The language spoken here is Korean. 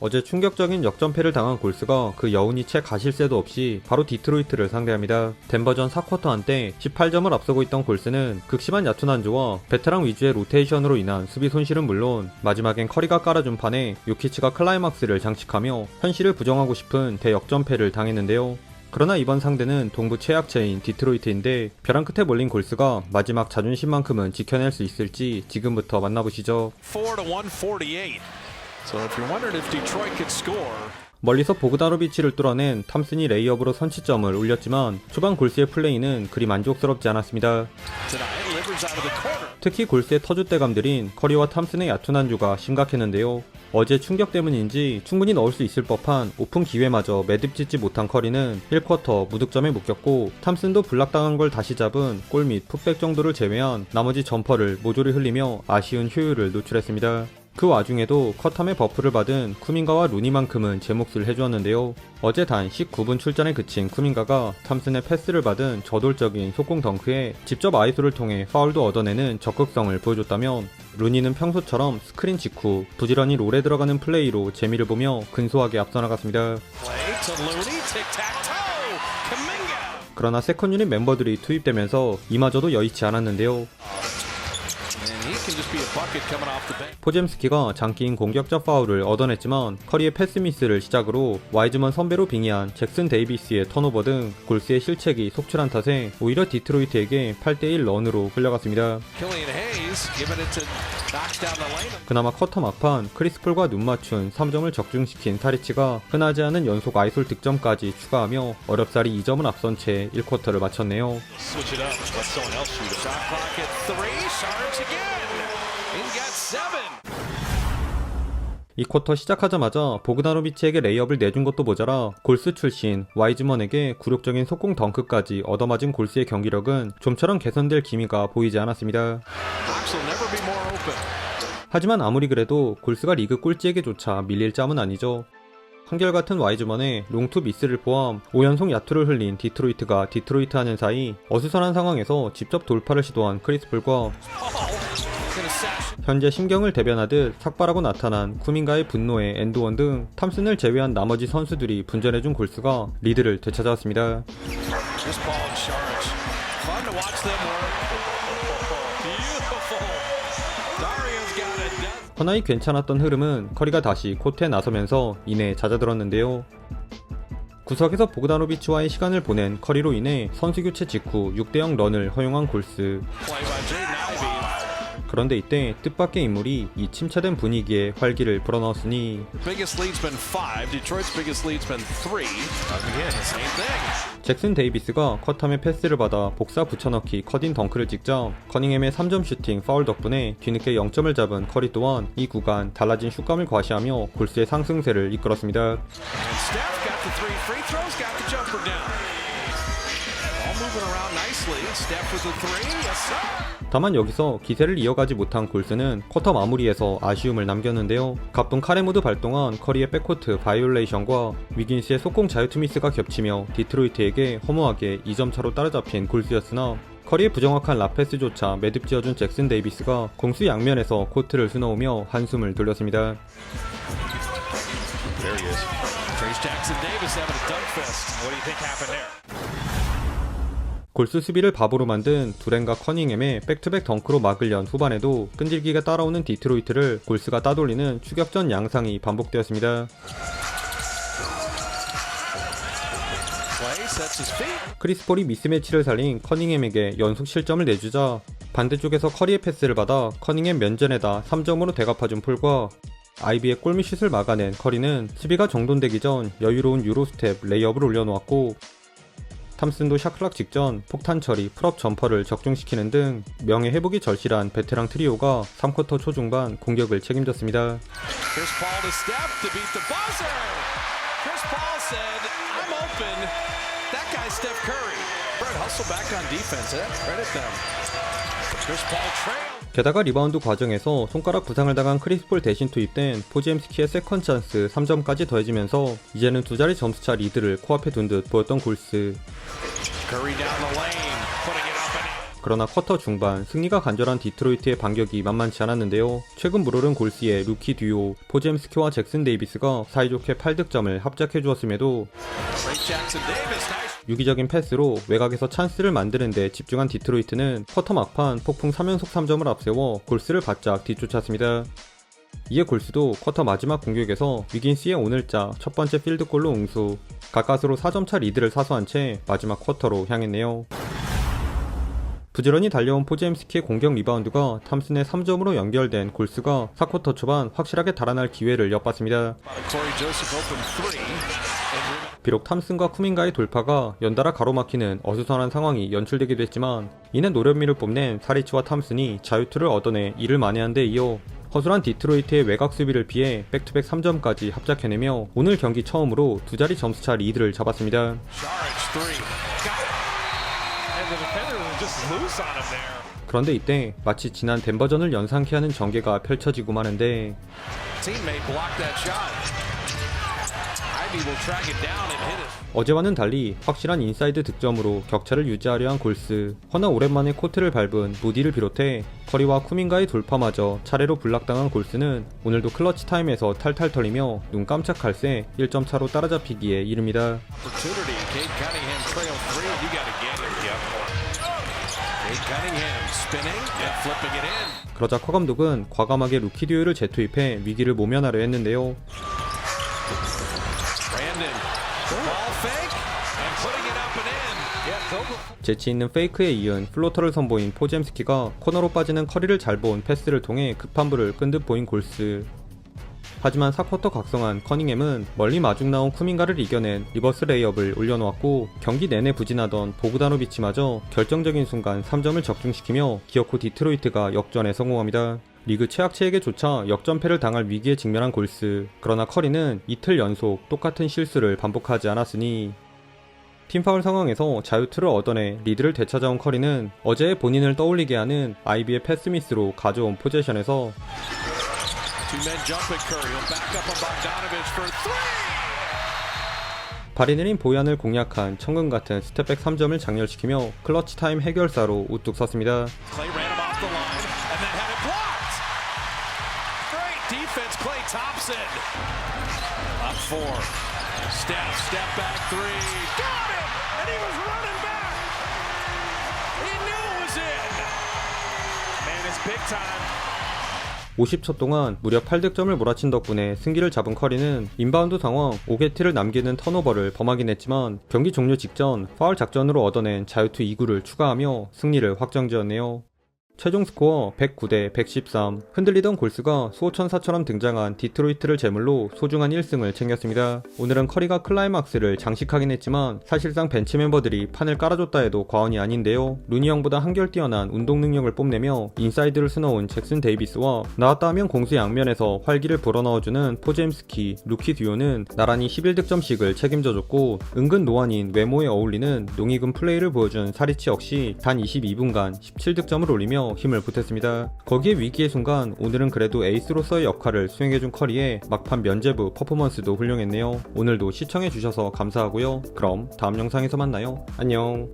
어제 충격적인 역전패를 당한 골스가 그 여운이 채 가실 새도 없이 바로 디트로이트를 상대합니다. 덴버전 4쿼터 한때 18점을 앞서고 있던 골스는 극심한 야투 난조와 베테랑 위주의 로테이션으로 인한 수비 손실은 물론 마지막엔 커리가 깔아준 판에 요키치가 클라이막스를 장식하며 현실을 부정하고 싶은 대역전패를 당했는데요. 그러나 이번 상대는 동부 최약체인 디트로이트인데 벼랑 끝에 몰린 골스가 마지막 자존심만큼은 지켜낼 수 있을지 지금부터 만나보시죠. 4-148. So if you're wondering if Detroit could score, 멀리서 보그다노비치를 뚫어낸 탐슨이 레이업으로 선취점을 올렸지만 초반 골스의 플레이는 그리 만족스럽지 않았습니다. tonight Livers out of the corner. 특히 골스의 터줏대감들인 커리와 탐슨의 야투 난조가 심각했는데요. 어제 충격 때문인지 충분히 넣을 수 있을 법한 오픈 기회마저 매듭 짓지 못한 커리는 1쿼터 무득점에 묶였고 탐슨도 블락당한 걸 다시 잡은 골 및 풋백 정도를 제외한 나머지 점퍼를 모조리 흘리며 아쉬운 효율을 노출했습니다. 그 와중에도 컷함의 버프를 받은 쿠민가와 루니만큼은 제 몫을 해주었는데요. 어제 단 19분 출전에 그친 쿠민가가 탐슨의 패스를 받은 저돌적인 속공 덩크에 직접 아이소를 통해 파울도 얻어내는 적극성을 보여줬다면 루니는 평소처럼 스크린 직후 부지런히 롤에 들어가는 플레이로 재미를 보며 근소하게 앞서 나갔습니다. Play to Looney, tic-tac-toe. Kuminga. 그러나 세컨 유닛 멤버들이 투입되면서 이마저도 여의치 않았는데요. And he can just be a bucket coming off the bench. 포젬스키가 장기인 공격적 파울을 얻어냈지만 커리의 패스 미스를 시작으로 와이즈먼 선배로 빙의한 잭슨 데이비스의 턴오버 등 골스의 실책이 속출한 탓에 오히려 디트로이트에게 8대1 런으로 끌려갔습니다. Killian Hayes giving it to knocks down the lane. 그나마 쿼터 막판 크리스폴과 눈맞춘 3점을 적중시킨 타리치가 흔하지 않은 연속 아이솔 득점까지 추가하며 어렵사리 2점을 앞선 채 1쿼터를 마쳤네요. Switch it up. Let someone else shoot it. Shot clock at 3. Sharks again. He's got 7. 이 쿼터 시작하자마자 보그다노비치에게 레이업을 내준 것도 모자라 골스 출신 와이즈먼에게 굴욕적인 속공 덩크까지 얻어맞은 골스의 경기력은 좀처럼 개선될 기미가 보이지 않았습니다. Knox will never be more open. 하지만 아무리 그래도 골스가 리그 꼴찌에게조차 밀릴 짬은 아니죠. 한결같은 와이즈먼의 롱투 미스를 포함 5연속 야투를 흘린 디트로이트가 디트로이트 하는 사이 어수선한 상황에서 직접 돌파를 시도한 크리스폴과 현재 심경을 대변하듯 삭발하고 나타난 쿠민가의 분노의 엔드원 등 탐슨을 제외한 나머지 선수들이 분전해준 골스가 리드를 되찾아왔습니다. This ball and Sharks. Fun to watch them work. Beautiful. Dario's got it. 허나히 괜찮았던 흐름은 커리가 다시 코트에 나서면서 이내 잦아들었는데요. 구석에서 보그다노비치와의 시간을 보낸 커리로 인해 선수 교체 직후 6대0 런을 허용한 골스. Play by Jaden Ivey. 그런데 이때 뜻밖의 인물이 이 침체된 분위기에 활기를 불어넣었으니 Biggest lead's been 5. Detroit's biggest lead's been 3. Again, same thing. 잭슨 데이비스가 컷함의 패스를 받아 복사 붙여넣기 컷인 덩크를 찍자 커닝햄의 3점 슈팅 파울 덕분에 뒤늦게 0점을 잡은 커리 또한 이 구간 달라진 슛감을 과시하며 골스의 상승세를 이끌었습니다. And Steph got the 3 free throws, got the jumper down. All moving around nicely. Steph with the 3. Yes, sir. 다만 여기서 기세를 이어가지 못한 골스는 쿼터 마무리에서 아쉬움을 남겼는데요. 가쁜 카레모드 발동한 커리의 백코트 바이올레이션과 위긴스의 속공 자유투 미스가 겹치며 디트로이트에게 허무하게 2점 차로 따라잡힌 골스였으나 커리의 부정확한 라패스조차 매듭 지어준 잭슨 데이비스가 공수 양면에서 코트를 수놓으며 한숨을 돌렸습니다. There he is. Trace Jackson Davis having a dunk fest. What do you think happened there? 골스 수비를 바보로 만든 두렌과 커닝햄의 백투백 덩크로 막으려 후반에도 끈질기게 따라오는 디트로이트를 골스가 따돌리는 추격전 양상이 반복되었습니다. Play sets his feet. 크리스폴이 미스매치를 살린 커닝햄에게 연속 실점을 내주자 반대쪽에서 커리의 패스를 받아 커닝햄 면전에다 3점으로 되갚아준 폴과 아이비의 골밑슛을 막아낸 커리는 수비가 정돈되기 전 여유로운 유로스텝 레이업을 올려놓았고 탐슨도 샤클락 직전 폭탄 처리, 풀업 점퍼를 적중시키는 등 명예 회복이 절실한 베테랑 트리오가 3쿼터 초중반 공격을 책임졌습니다. Chris Paul to Steph to beat the buzzer. Chris Paul said, I'm open. That guy's Steph Curry. Brett hustle back on defense. Credit them. Chris Paul trailed. 게다가 리바운드 과정에서 손가락 부상을 당한 크리스폴 대신 투입된 포지엠스키의 세컨 찬스 3점까지 더해지면서 이제는 두 자리 점수차 리드를 코앞에 둔 듯 보였던 골스. Curry down the lane, putting it up and in. 그러나 쿼터 중반 승리가 간절한 디트로이트의 반격이 만만치 않았는데요. 최근 물오른 골스의 루키 듀오 포젬스키와 잭슨 데이비스가 사이좋게 8득점을 합작해 주었음에도 Ray Jackson Davis, nice. 유기적인 패스로 외곽에서 찬스를 만드는 데 집중한 디트로이트는 쿼터 막판 폭풍 3연속 3점을 앞세워 골스를 바짝 뒤쫓았습니다. 이에 골스도 쿼터 마지막 공격에서 위긴스의 오늘자 첫 번째 필드골로 응수, 가까스로 4점차 리드를 사수한 채 마지막 쿼터로 향했네요. 부지런히 달려온 포젬스키의 공격 리바운드가 탐슨의 3점으로 연결된 골스가 4쿼터 초반 확실하게 달아날 기회를 엿봤습니다. Corey Joseph open three. 비록 탐슨과 쿠민가의 돌파가 연달아 가로막히는 어수선한 상황이 연출되기도 했지만 이는 노련미를 뽐낸 사리치와 탐슨이 자유투를 얻어내 이를 만회한 데 이어 허술한 디트로이트의 외곽 수비를 피해 백투백 3점까지 합작해내며 오늘 경기 처음으로 두 자리 점수차 리드를 잡았습니다. Saric three. Got it. And the defender was just loose on him there. 그런데 이때 마치 지난 덴버전을 연상케 하는 전개가 펼쳐지고 마는데 Teammate blocked that shot. Ivy will track it down and hit it. 어제와는 달리 확실한 인사이드 득점으로 격차를 유지하려 한 골스. 허나 오랜만에 코트를 밟은 무디를 비롯해 커리와 쿠민가의 돌파마저 차례로 블락당한 골스는 오늘도 클러치 타임에서 탈탈 털리며 눈 깜짝할 새 1점 차로 따라잡히기에 이릅니다. Opportunity. Cade Cunningham trail three. You got to get it. Yep. Cade Cunningham spinning and flipping it in. 그러자 커 감독은 과감하게 루키 듀오를 재투입해 위기를 모면하려 했는데요. Brandon. Ball fake and putting it up and in. Yeah, go. 재치 있는 페이크에 이은 플로터를 선보인 포젬스키가 코너로 빠지는 커리를 잘 본 패스를 통해 급한 불을 끈 듯 보인 골스. 하지만 4쿼터 각성한 커닝햄은 멀리 마중 나온 쿠민가를 이겨낸 리버스 레이업을 올려놓았고 경기 내내 부진하던 보그다노비치마저 결정적인 순간 3점을 적중시키며 기어코 디트로이트가 역전에 성공합니다. 리그 최악체에게조차 역전패를 당할 위기에 직면한 골스. 그러나 커리는 이틀 연속 똑같은 실수를 반복하지 않았으니 팀파울 상황에서 자유투를 얻어내 리드를 되찾아온 커리는 어제의 본인을 떠올리게 하는 아이비의 패스 미스로 가져온 포제션에서 Two men jump at Curry. He'll back up on Bogdanovich for three. 발이 내린 보얀을 공략한 천금 같은 스텝백 3점을 장렬시키며 클러치 타임 해결사로 우뚝 섰습니다. Clay ran him off the line and then had it blocked. Great defense, Clay Thompson. Up four. Step back three. Got it! And he was running back. He knew it was in. Man, it's big time. 50초 동안 무려 8득점을 몰아친 덕분에 승기를 잡은 커리는 인바운드 상황 오게티를 남기는 턴오버를 범하긴 했지만 경기 종료 직전 파울 작전으로 얻어낸 자유투 2구를 추가하며 승리를 확정지었네요. 최종 스코어 109대 113. 흔들리던 골스가 수호천사처럼 등장한 디트로이트를 제물로 소중한 1승을 챙겼습니다. 오늘은 커리가 클라이막스를 장식하긴 했지만 사실상 벤치 멤버들이 판을 깔아줬다 해도 과언이 아닌데요. 루니 형보다 한결 뛰어난 운동 능력을 뽐내며 인사이드를 수놓은 잭슨 데이비스와 나왔다 하면 공수 양면에서 활기를 불어넣어주는 포젬스키, 루키 듀오는 나란히 11득점씩을 책임져줬고 은근 노안인 외모에 어울리는 농익은 플레이를 보여준 사리치 역시 단 22분간 17득점을 올리며 힘을 보탰습니다. 거기에 위기의 순간 오늘은 그래도 에이스로서의 역할을 수행해준 커리의 막판 면제부 퍼포먼스도 훌륭했네요. 오늘도 시청해주셔서 감사하고요. 그럼 다음 영상에서 만나요. 안녕.